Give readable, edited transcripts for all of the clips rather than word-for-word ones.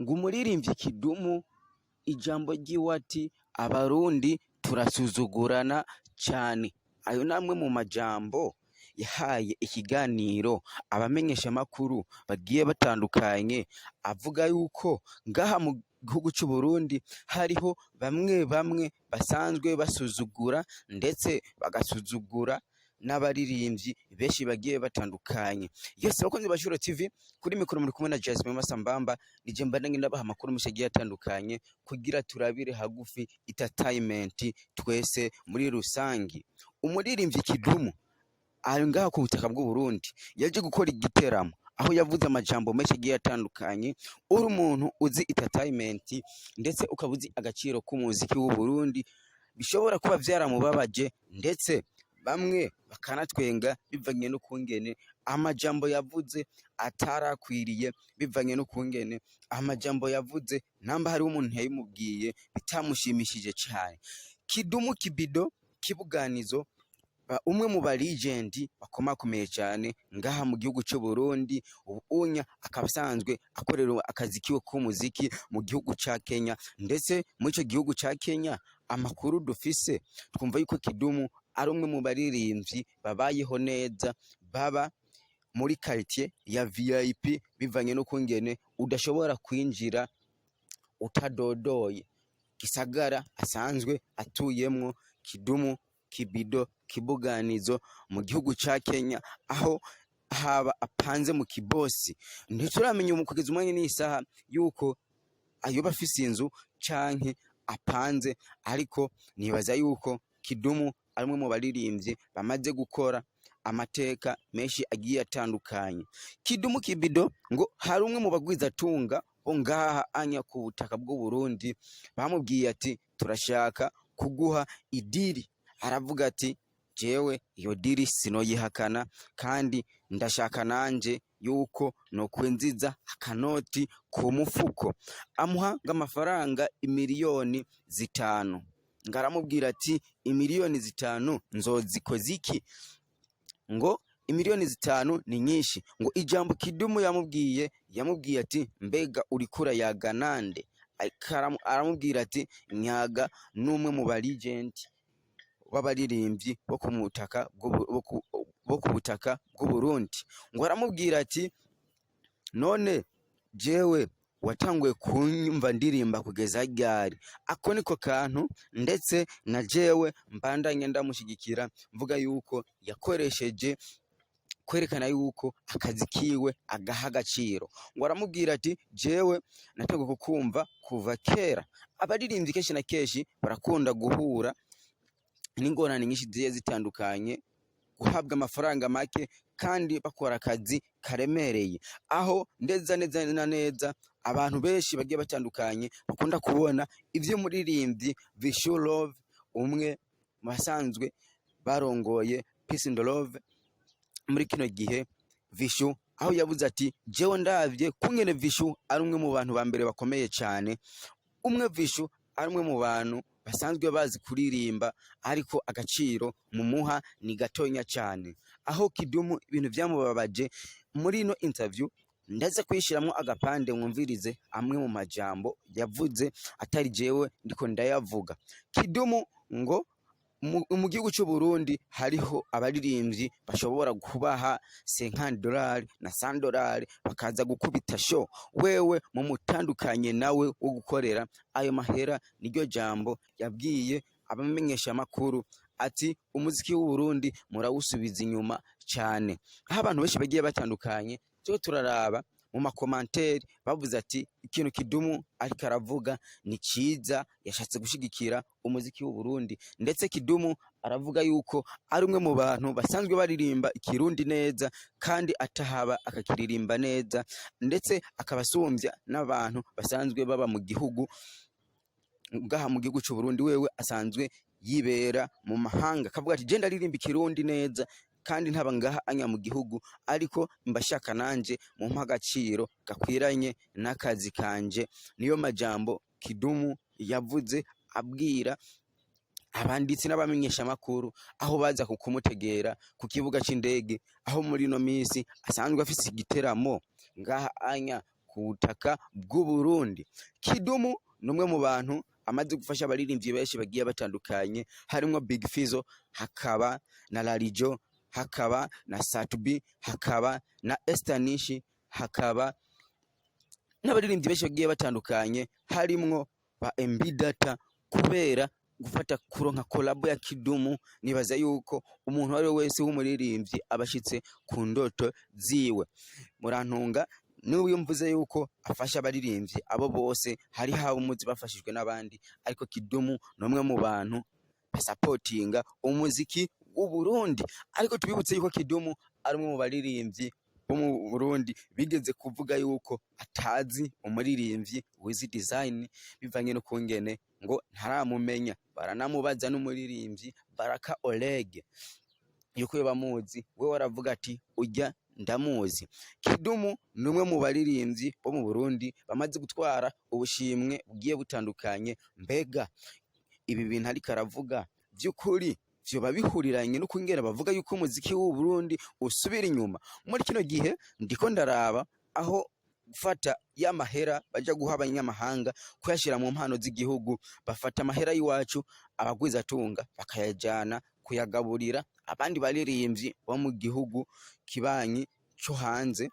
ngo umuririmbyi Kidumu ijambo ryiwe ati abarundi turasuzugurana cyane. Ayo namwe mu majambo yahaye ikiganiro abamenyesha makuru bagiye batandukanye, avuga yuko ngaha mu gihugu cy'u Burundi hariho bamwe basanzwe basuzugura ndetse bagasuzugura n'abaririmbyi benshi bagiye batandukanye. Yose bakunze ba Shuro TV, kuri mikoro muri kumwe na Jasmine Masambamba, nije mbandange ndabaha amakuru mushagiye atandukanye kugira turabire hagufi entertainment twese muri rusangi. Umuririmbyi Kidumu ari ngaha ku butaka bw'u Burundi yaje gukora igiteramo, aho yavuze amajambo menshi agiye atandukanye. Uri umuntu uzi entertainment ndetse ukabuzi agaciro k'umuziki w'u Burundi, bishobora kuba vyaramubabaje ndetse bamwe bakanatwenga bivanye no kungene amajambo yavuze atarakwiriye, bivanye no kungene amajambo yavuze namba hari umuntu yayimubwiye bitamushimishije cyane. Kidumu Kibido Kibuganizo, umwe mu ba legend bakomakomeye cyane ngaha mu gihugu cy'u Burundi, ubunya akaba asanzwe akorera akazi kiwe k'umuziki mu gihugu ca Kenya. Ndetse muri ico gihugu ca Kenya amakuru dufise twumva yuko Kidumu ari umwe mu baririmbyi babayeho neza, baba muri quartier ya VIP, bivanye no kungene udashobora kwinjira utadodoye. Gisagara asanzwe atuyemwo Kidumu Kibido Kibuganizo mu gihugu ca Kenya, aho haba apanze mu kibosi. Ntituramenya umukugeza umwanya n'isaha yuko ayoba afise inzu canke apanze, ariko nibaza yuko Kidumu arimwe mu baririmbyi bamaze gukora amateka menshi agiye atandukanye. Kidumu Kibido ngo hari umwe mu bagwiza tunga bo ngaha anya ku butaka bw'u Burundi, bamubwiye ati turashaka kuguha idiri. Aravuga ati jewe iyo diri sinoyihakana, kandi ndashaka nanje yuko no kwinziza akanoti ku mufuko. Amuha ng'amafaranga imiliyoni 5. Ngaramubwira ati imiliyoni 5 nzozikoze iki? Ngo imiliyoni 5 ni nyinshi. Ngo ijambo Kidumu yamubwiye ati mbega urikura yaga nande? Aramubwira ati nyaga numwe mu ba legend w'abaririmbyi bo ku butaka bw'u Burundi. Ngo aramubwira ati none jewe watanguye kunyumva ndirimba kugeza ryari? Ako niko kantu ndetse na jewe mbandanye ndamushigikira, mvuga yuko yakoresheje kwerekana yuko akazi kiwe agaha agaciro. Ngo aramubwira ati jewe natanguye kukumva kuva kera. Abaririmbyi kenshi na kenshi barakunda guhura n'ingorane nyinshi zigiye zitandukanye, guhabwa amafaranga make kandi bakora akazi karemereye, aho neza neza abantu benshi bagiye batandukanye bakunda kubona ivyo muririmbyi Vishu Love, umwe mu basanzwe barongoye Peace and Love muri kino gihe. Vishu aho yavuze ati jewe ndavye kungene Vishu ari umwe mu bantu ba mbere bakomeye cyane, Vishu ari umwe mu bantu basanzwe bazi kuririmba, ariko agaciro mumuha ni gatonya cyane. Aho Kidumu ibintu byamubabaje muri no interview, ndaze kwishiramwo agapande mwumvirize amwe mu majambo yavuze atari jewe ndiko ndayavuga. Kidumu ngo mu gihugu cy'u Burundi hariho abaririmbyi bashobora kubaha $50 na $100 bakaza gukubita show, wewe mu mutandukanye nawe wo gukorera ayo mahera. Niryo jambo yabwiye abamenyesha makuru ati umuziki w'u Burundi murawusubiza inyuma cyane. Aho abantu benshi bagiye batandukanye cyo turaraba mu makomantere bavuze ati ikintu Kidumu ariko aravuga ni ciza, yashatse gushigikira umuziki w'u Burundi. Ndetse Kidumu aravuga yuko ari umwe mu bantu basanzwe baririmba ikirundi neza, kandi atahaba akakiririmba neza, ndetse akabasumbya n'abantu basanzwe baba mu gihugu ngaha mu gihugu cy'u Burundi. Wewe asanzwe yibera mu mahanga, kavuga ati je ndaririmba ikirundi neza kandi ntaba ngaha anya mu gihugu, ariko mbashaka nanje mu mpagaciro gakwiranye n'akazi kanje. Niyo majambo Kidumu yavuze abwira abanditsi n'abamenyesha makuru aho baza kukumutegera ku kibuga c'indege, aho muri no misi asanzwe afise igiteramo ngaha anya ku butaka bw'u Burundi. Kidumu numwe mu bantu amaze gufasha abaririmbyi benshi bagiye batandukanye, harimo Big Fizzo, hakaba na Larijo, hakaba na Satubi, hakaba na Estanishi, hakaba n'abaririmbyi benshi bagiye batandukanye, harimwo ba MB Data. Kubera gufata kuronka kolabo ya Kidumu, nibaza yuko umuntu ari wese w'umuririmbyi abashitse ku ndoto ziwe. Murantunga n'ubu mvuze yuko afasha abaririmbyi abo bose, hari haba umuzi bafashijwe n'abandi, ariko Kidumu n'umwe mu bantu basapotinga umuziki w'u Burundi. Ariko tubibutse yuko Kidumu ari umwe mu baririmbyi bo mu Burundi bigeze kuvuga yuko atazi umuririmbyi Wiz Design, bivanye no kungene ngo ntaramumenya. Baranamubaza n'umuririmbyi Baraka Oleg yuko bamuzi, we waravuga ati ujya ndamuzi. Kidumu numwe mu baririmbyi bo mu Burundi bamaze gutwara ubushimwe bugiye butandukanye. Mbega ibi bintu ariko aravuga by'ukuri vyoba bihuriranye no kungera bavuga yuko umuziki w'u Burundi usubira inyuma? Muri kino gihe ndiko ndaraba aho gufata y'amahera baja guha abanyamahanga kuyashira mu mpano z'igihugu, bafata amahera y'iwacu abagwiza tunga bakayajana kuyagaburira abandi baririmbyi bo mu gihugu kibanyi cyo hanze.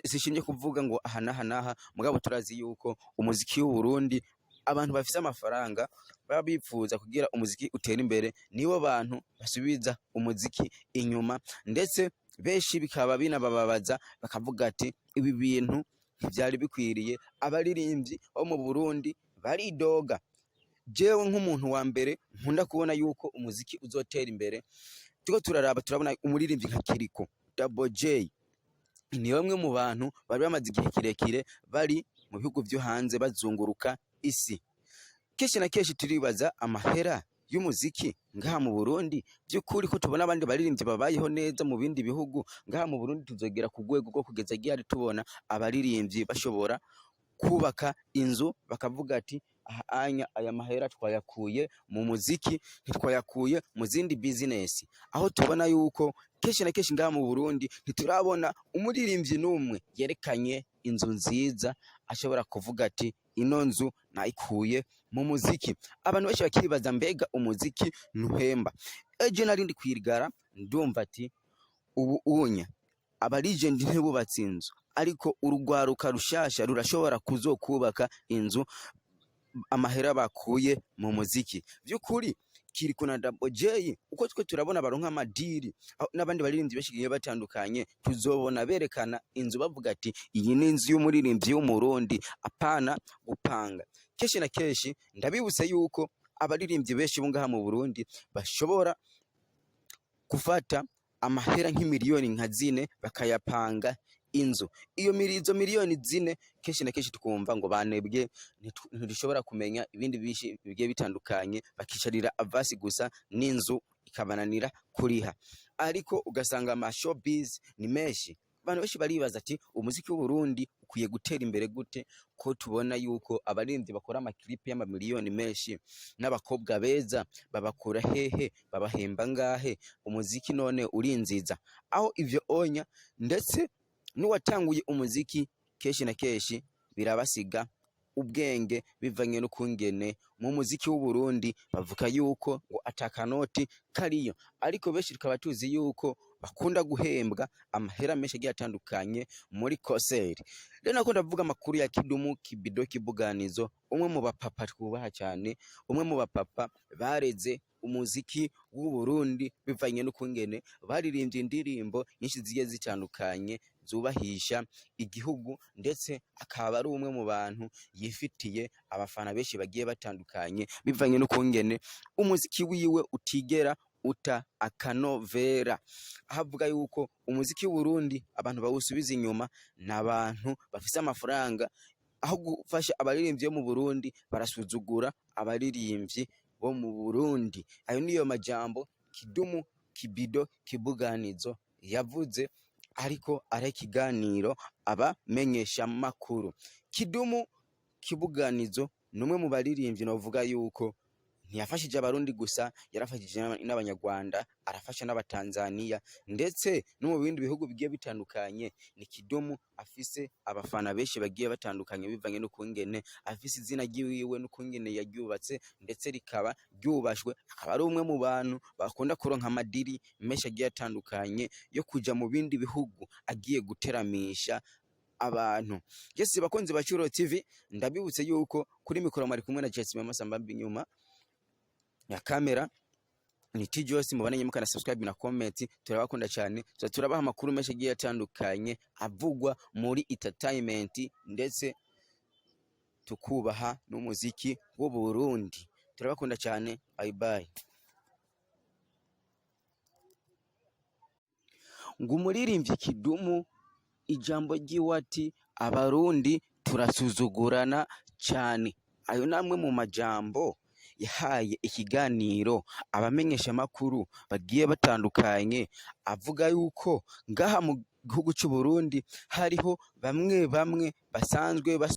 Sishimye kuvuga ngo aha n'aha, mugabo turazi yuko umuziki w'u Burundi abantu bafise amafaranga baba bifuza kugira umuziki utera imbere, nibo bantu basubiza umuziki inyuma, ndetse benshi bikaba binabababaza bakavuga ati ibi bintu ntivyari bikwiriye. Abaririmbyi bo mu Burundi baridoga. Jewe nk'umuntu wa mbere nkunda kubona yuko umuziki uzotera imbere, tuko turaraba turabona umuririmbyi nka Kiriko Double J, ni bamwe mu bantu bari bamaze igihe kirekire bari mu bihugu vyo hanze bazunguruka isi. Kenshi na kenshi turibaza amahera y'umuziki ngaha mu Burundi, by'ukuri ko tubona abandi baririmbyi babayeho neza mu bindi bihugu, ngaha mu Burundi tuzogera ku rwego rwo kugeza gihari tubona abaririmbyi bashobora kubaka inzu bakavuga ati aya mahera twayakuye mu muziki, ntitwayakuye mu zindi business. Aho tubona yuko kenshi na kenshi ngaha mu Burundi ntiturabona umuririmbyi n'umwe yerekanye inzu nziza ashobora kuvuga ati ino nzu nayikuye mu muziki. Abantu benshi bakibaza mbega umuziki ntuhemba. Eje narindi kwirigara ndumva ati ubu unya abalegend ntibubatse inzu, ariko urugwaruka rushasha rurashobora kuzokubaka inzu amahera bakuye mu muziki. Vy'ukuri Kiriko na Double J uko twe turabona baronka amadiri n'abandi baririmbyi bashigiye batandukanye, tuzobona berekana inzu bavuga ati iyi ni inzu y'umuririmbyi w'umurundi, apana gupanga. Keshi na keshi ndabibutse yuko abaririmbyi benshi bungaha mu Burundi bashobora gufata amahera nk'imiliyoni nka 4 bakayapanga inzu. Iyo izo miliyoni 4 kenshi na kenshi tukumva ngo banebwe ntidishobora kumenya ibindi bishi bigiye bitandukanye, bakisharira avasi gusa n'inzu ikabananira kuriha. Ariko ugasanga ama showbiz ni menshi. Abantu benshi baribaza ati umuziki w'u Burundi ukwiye gutera imbere gute, ko tubona yuko abaririmbyi bakora amaklipe y'amamiliyoni menshi, n'abakobwa beza babakura hehe, babahemba ngahe, umuziki none urinziza. Aho ivyo onya ndetse n'uwatanguye umuziki keshi na keshi birabasiga ubwenge bivanye no kungene mu muziki w'u Burundi bavuga yuko ngo atakanoti kariyo, ariko benshi tukaba tuzi yuko bakunda guhembwa amahera menshi agiye atandukanye muri concert. Rero nako ndavuga amakuru ya Kidumu Kibido Kibuganizo, umwe mu bapapa twubaha cyane, umwe mu bapapa bareze umuziki w'u Burundi bivanye no kungene baririmbye indirimbo nyinshi zigiye zitandukanye zubahisha igihugu, ndetse akaba ari umwe mu bantu yifitiye abafana benshi bagiye batandukanye bivanye no kungene umuziki wiwe utigera uta akanovera. Ahavuga yuko umuziki w'u Burundi abantu bawusubiza inyuma n'abantu bafise amafaranga, aho gufasha abaririmbyi bo mu Burundi barasuzugura abaririmbyi bo mu Burundi. Ayo niyo majambo Kidumu Kibido Kibuganizo yavuze ariko ari kiganiro abamenyesha makuru. Kidumu Kibuganizo numwe mu baririmbyi novuga yuko ntiyafashije abarundi gusa, yarafashije n'abanyarwanda, arafasha n'abatanzaniya ndetse no mu bindi bihugu bigiye bitandukanye. Ni Kidumu afise abafana benshi bagiye batandukanye bivanye n'ukungene afise izina ryiwiwe n'ukungene yaryubatse ndetse rikaba ryubashwe, akaba ari umwe mu bantu bakunda kuronka amadiri menshi agiye atandukanye yo kuja mu bindi bihugu agiye guteramisha abantu. Yes, bakunzi ba Curo TV, ndabibutse yuko kuri mikoro mari kumwe na Jesse Masamba inyuma ya kamera ni TJOS. Mubane nyimukana subscribe na comment, turabakunda cyane. Turabaha amakuru menshi agiye atandukanye avugwa muri entertainment ndetse tukubaha n'umuziki w'u Burundi. Turabakunda cyane, bye bye. Ngumuririmbyi Kidumu ijambo ry'iwati abarundi turasuzugurana cyane. Ayo namwe mu majambo yahaye ikiganiro abamenyesha makuru bagiye batandukanye, avuga yuko ngaha mu gihugu cy'u Burundi hariho bamwe basanzwe